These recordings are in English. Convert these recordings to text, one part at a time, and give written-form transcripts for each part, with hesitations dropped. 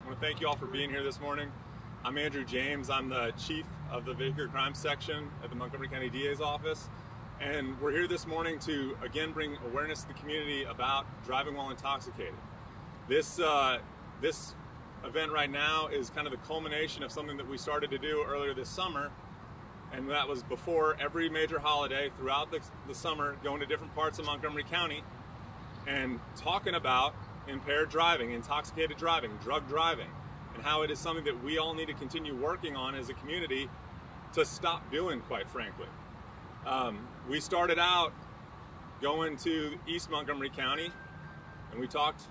I want to thank you all for being here this morning. I'm Andrew James. I'm the chief of the vehicular crime section at the Montgomery County DA's office. And we're here this morning to, again, bring awareness to the community about driving while intoxicated. This event right now is kind of the culmination of something that we started to do earlier this summer. And that was before every major holiday throughout the summer, going to different parts of Montgomery County and talking about impaired driving, intoxicated driving, drug driving, and how it is something that we all need to continue working on as a community to stop doing, quite frankly. We started out going to East Montgomery County, and we talked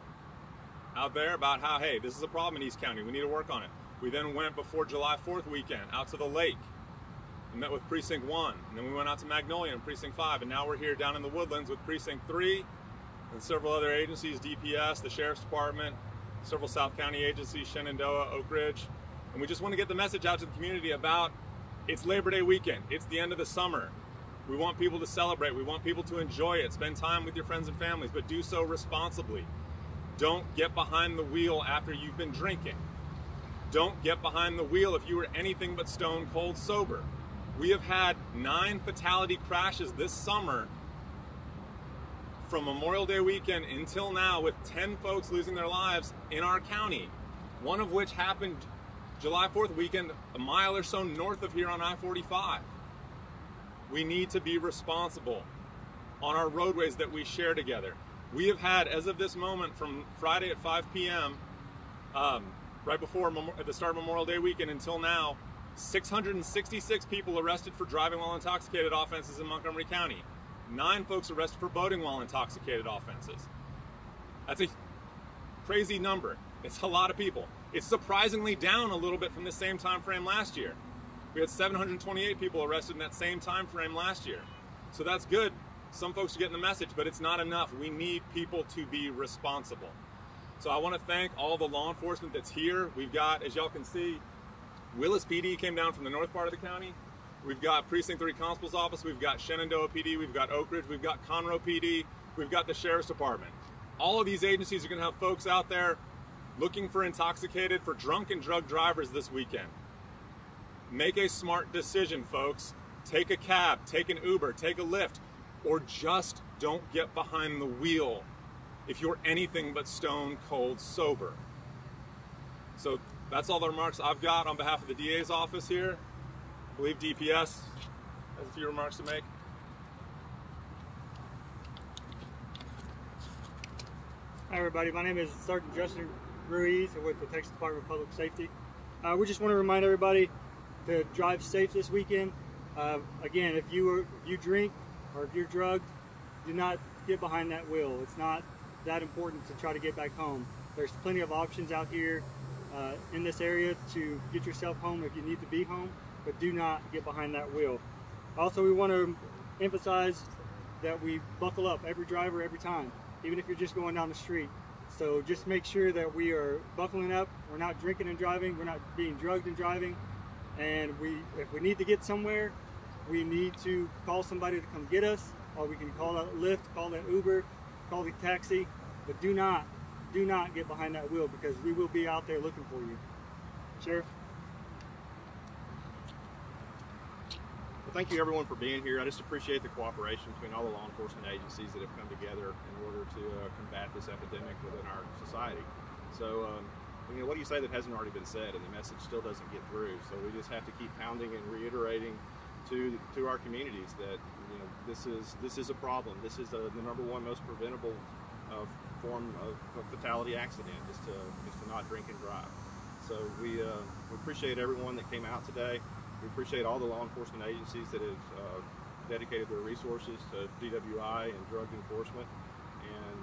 out there about how, hey, this is a problem in East County, we need to work on it. We then went before July 4th weekend out to the lake and met with Precinct 1, and then we went out to Magnolia and Precinct 5, and now we're here down in the Woodlands with Precinct 3 and several other agencies, DPS, the Sheriff's Department, several South County agencies, Shenandoah, Oak Ridge, and we just want to get the message out to the community about it's Labor Day weekend, it's the end of the summer. We want people to celebrate, we want people to enjoy it, spend time with your friends and families, but do so responsibly. Don't get behind the wheel after you've been drinking. Don't get behind the wheel if you were anything but stone cold sober. We have had 9 fatality crashes this summer from Memorial Day weekend until now, with 10 folks losing their lives in our county. One of which happened July 4th weekend, a mile or so north of here on I-45. We need to be responsible on our roadways that we share together. We have had, as of this moment, from Friday at 5 p.m., right before at the start of Memorial Day weekend until now, 666 people arrested for driving while intoxicated offenses in Montgomery County. 9 folks arrested for boating while intoxicated offenses. That's a crazy number. It's a lot of people. It's surprisingly down a little bit from the same time frame last year. We had 728 people arrested in that same time frame last year. So that's good. Some folks are getting the message, but it's not enough. We need people to be responsible. So I want to thank all the law enforcement that's here. We've got, as y'all can see, Willis PD came down from the north part of the county. We've got Precinct 3 Constable's Office, we've got Shenandoah PD, we've got Oak Ridge, we've got Conroe PD, we've got the Sheriff's Department. All of these agencies are going to have folks out there looking for intoxicated, for drunk and drug drivers this weekend. Make a smart decision, folks. Take a cab, take an Uber, take a Lyft, or just don't get behind the wheel if you're anything but stone cold sober. So that's all the remarks I've got on behalf of the DA's office here. I believe DPS has a few remarks to make. Hi everybody, my name is Sergeant Justin Bruse. I'm with the Texas Department of Public Safety. We just want to remind everybody to drive safe this weekend. Again, if you drink or if you're drugged, do not get behind that wheel. It's not that important to try to get back home. There's plenty of options out here in this area to get yourself home if you need to be home, but do not get behind that wheel. Also, we want to emphasize that we buckle up, every driver, every time, even if you're just going down the street. So just make sure that we are buckling up, we're not drinking and driving, we're not being drugged and driving, and if we need to get somewhere, we need to call somebody to come get us, or we can call that Lyft, call that Uber, call the taxi, but do not get behind that wheel, because we will be out there looking for you. Sheriff? Well, thank you everyone for being here. I just appreciate the cooperation between all the law enforcement agencies that have come together in order to combat this epidemic within our society. So, what do you say that hasn't already been said, and the message still doesn't get through? So we just have to keep pounding and reiterating to our communities that this is a problem. This is the #1 most preventable form of fatality accident, is to not drink and drive. So we appreciate everyone that came out today. We appreciate all the law enforcement agencies that have dedicated their resources to DWI and drug enforcement, and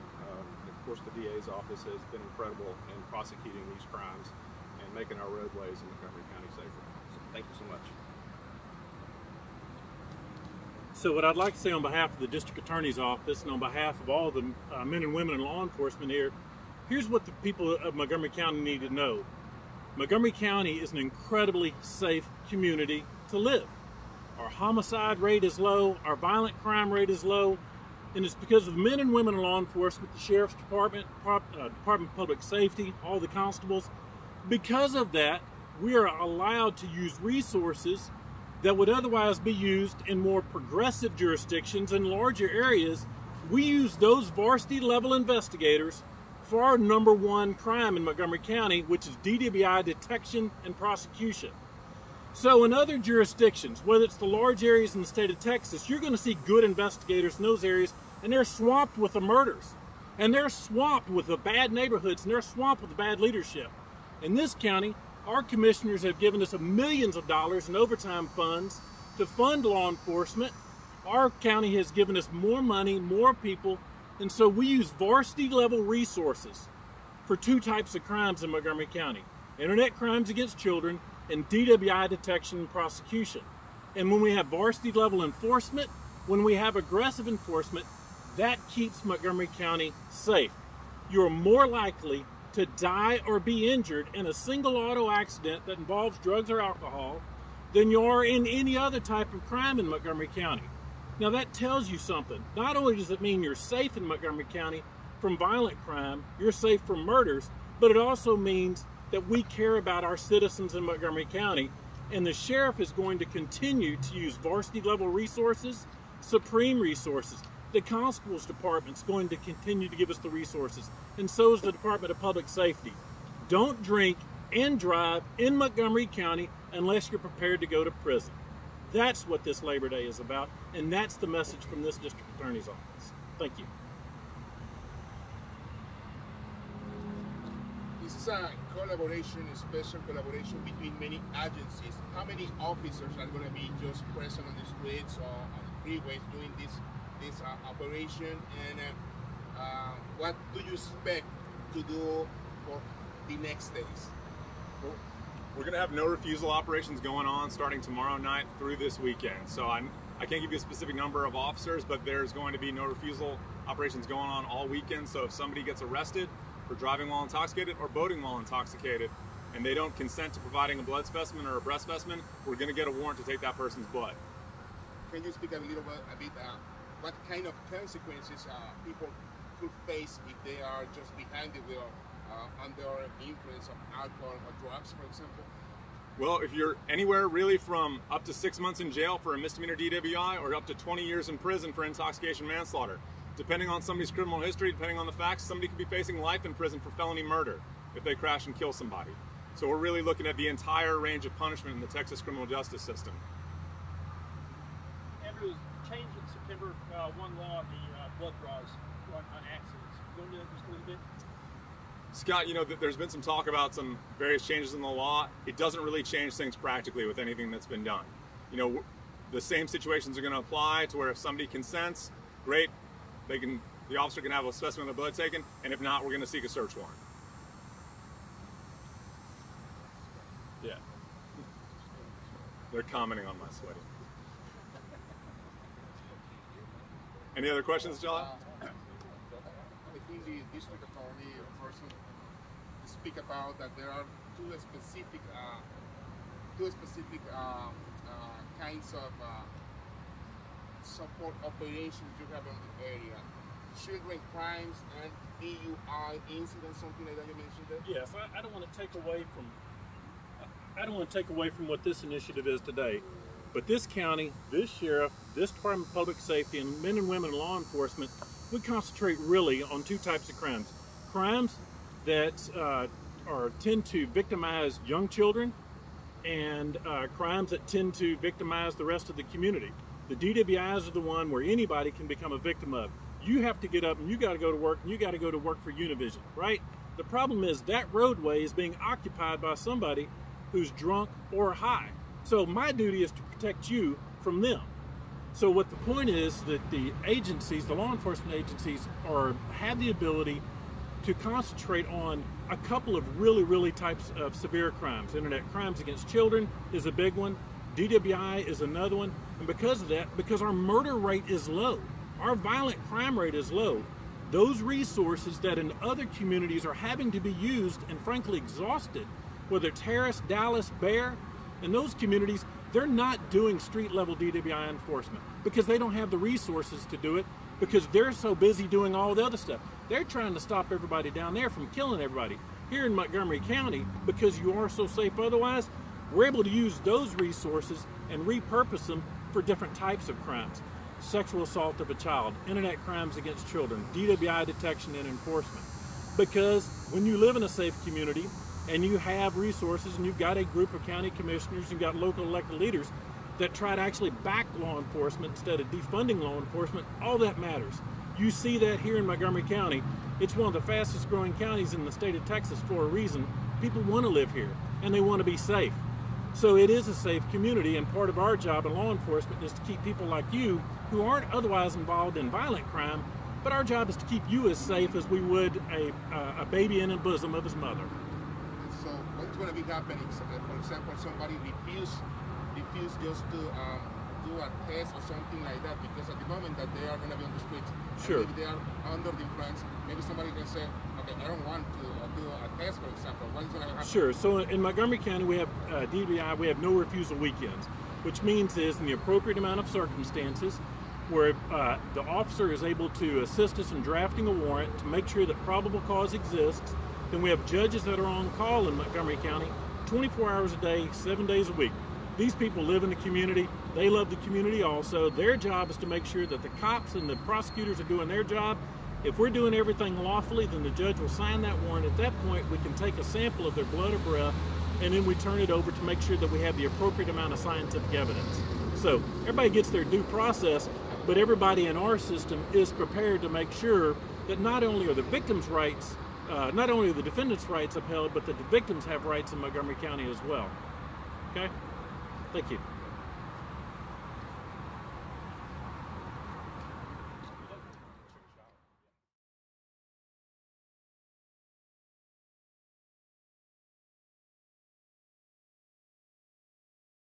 of course the DA's office has been incredible in prosecuting these crimes and making our roadways in Montgomery County safer. So thank you so much. So what I'd like to say on behalf of the District Attorney's Office and on behalf of all the men and women in law enforcement here, here's what the people of Montgomery County need to know. Montgomery County is an incredibly safe community to live. Our homicide rate is low, our violent crime rate is low, and it's because of the men and women in law enforcement, the Sheriff's Department, Department of Public Safety, all the constables. Because of that, we are allowed to use resources that would otherwise be used in more progressive jurisdictions in larger areas. We use those varsity level investigators for our #1 crime in Montgomery County, which is DWI detection and prosecution. So in other jurisdictions, whether it's the large areas in the state of Texas, you're going to see good investigators in those areas, and they're swamped with the murders, and they're swamped with the bad neighborhoods, and they're swamped with the bad leadership. In this county, our commissioners have given us millions of dollars in overtime funds to fund law enforcement. Our county has given us more money, more people, and so we use varsity level resources for 2 types of crimes in Montgomery County: internet crimes against children and DWI detection and prosecution. And when we have varsity level enforcement, when we have aggressive enforcement, that keeps Montgomery County safe. You're more likely to die or be injured in a single auto accident that involves drugs or alcohol than you are in any other type of crime in Montgomery County. Now that tells you something. Not only does it mean you're safe in Montgomery County from violent crime, you're safe from murders, but it also means that we care about our citizens in Montgomery County, and the sheriff is going to continue to use varsity level resources, supreme resources. The Constable's Department's going to continue to give us the resources, and so is the Department of Public Safety. Don't drink and drive in Montgomery County unless you're prepared to go to prison. That's what this Labor Day is about, and that's the message from this District Attorney's Office. Thank you. This is a collaboration, a special collaboration between many agencies. How many officers are going to be just present on the streets or on the freeways doing this operation, and what do you expect to do for the next days? Well, we're going to have no refusal operations going on starting tomorrow night through this weekend. So I can't give you a specific number of officers, but there's going to be no refusal operations going on all weekend. So if somebody gets arrested for driving while intoxicated or boating while intoxicated, and they don't consent to providing a blood specimen or a breath specimen, we're going to get a warrant to take that person's blood. Can you speak a little bit what kind of consequences people could face if they are just behind the wheel under influence of alcohol or drugs, for example? Well, if you're anywhere really from up to 6 months in jail for a misdemeanor DWI or up to 20 years in prison for intoxication manslaughter. Depending on somebody's criminal history, depending on the facts, somebody could be facing life in prison for felony murder if they crash and kill somebody. So we're really looking at the entire range of punishment in the Texas criminal justice system. Andrew, change in September 1 law, the blood draws on accidents. Go into that just a little bit? Scott, you know, there's been some talk about some various changes in the law. It doesn't really change things practically with anything that's been done. You know, the same situations are going to apply to where if somebody consents, great, the officer can have a specimen of the blood taken, and if not, we're going to seek a search warrant. Yeah. They're commenting on my sweating. Any other questions, John? I think the district attorney person speak about that there are two specific kinds of support operations you have in the area: children crimes and DUI incidents, something like that you mentioned there. Yes, I don't want to take away from what this initiative is today. But this county, this sheriff, this Department of Public Safety, and men and women in law enforcement, we concentrate really on 2 types of crimes. Crimes that tend to victimize young children, and crimes that tend to victimize the rest of the community. The DWIs are the one where anybody can become a victim of. You have to get up and you got to go to work, and you got to go to work for Univision, right? The problem is that roadway is being occupied by somebody who's drunk or high. So my duty is to protect you from them. So what the point is that the agencies, the law enforcement agencies, have the ability to concentrate on a couple of really types of severe crimes. Internet crimes against children is a big one. DWI is another one. And because of that, because our murder rate is low, our violent crime rate is low, those resources that in other communities are having to be used and frankly exhausted, whether it's Harris, Dallas, Bear, in those communities, they're not doing street-level DWI enforcement because they don't have the resources to do it, because they're so busy doing all the other stuff. They're trying to stop everybody down there from killing everybody. Here in Montgomery County, because you are so safe otherwise, we're able to use those resources and repurpose them for different types of crimes. Sexual assault of a child, internet crimes against children, DWI detection and enforcement. Because when you live in a safe community and you have resources and you've got a group of county commissioners, you've got local elected leaders that try to actually back law enforcement instead of defunding law enforcement, all that matters. You see that here in Montgomery County. It's one of the fastest growing counties in the state of Texas for a reason. People want to live here and they want to be safe. So it is a safe community, and part of our job in law enforcement is to keep people like you who aren't otherwise involved in violent crime, but our job is to keep you as safe as we would a baby in the bosom of his mother. So what's going to be happening? So, for example, somebody refuse just to do a test or something like that, because at the moment that they are going to be on the streets, sure, if they are under the influence, maybe somebody can say, okay, I don't want to do a test, for example. What is going to happen? Sure. So in Montgomery County, we have DWI, we have no refusal weekends, which means is in the appropriate amount of circumstances where the officer is able to assist us in drafting a warrant to make sure that probable cause exists. Then we have judges that are on call in Montgomery County 24 hours a day, 7 days a week. These people live in the community. They love the community also. Their job is to make sure that the cops and the prosecutors are doing their job. If we're doing everything lawfully, then the judge will sign that warrant. At that point, we can take a sample of their blood or breath, and then we turn it over to make sure that we have the appropriate amount of scientific evidence. So everybody gets their due process, but everybody in our system is prepared to make sure that not only are the victims' rights, not only are the defendants' rights upheld, but that the victims have rights in Montgomery County as well. Okay? Thank you.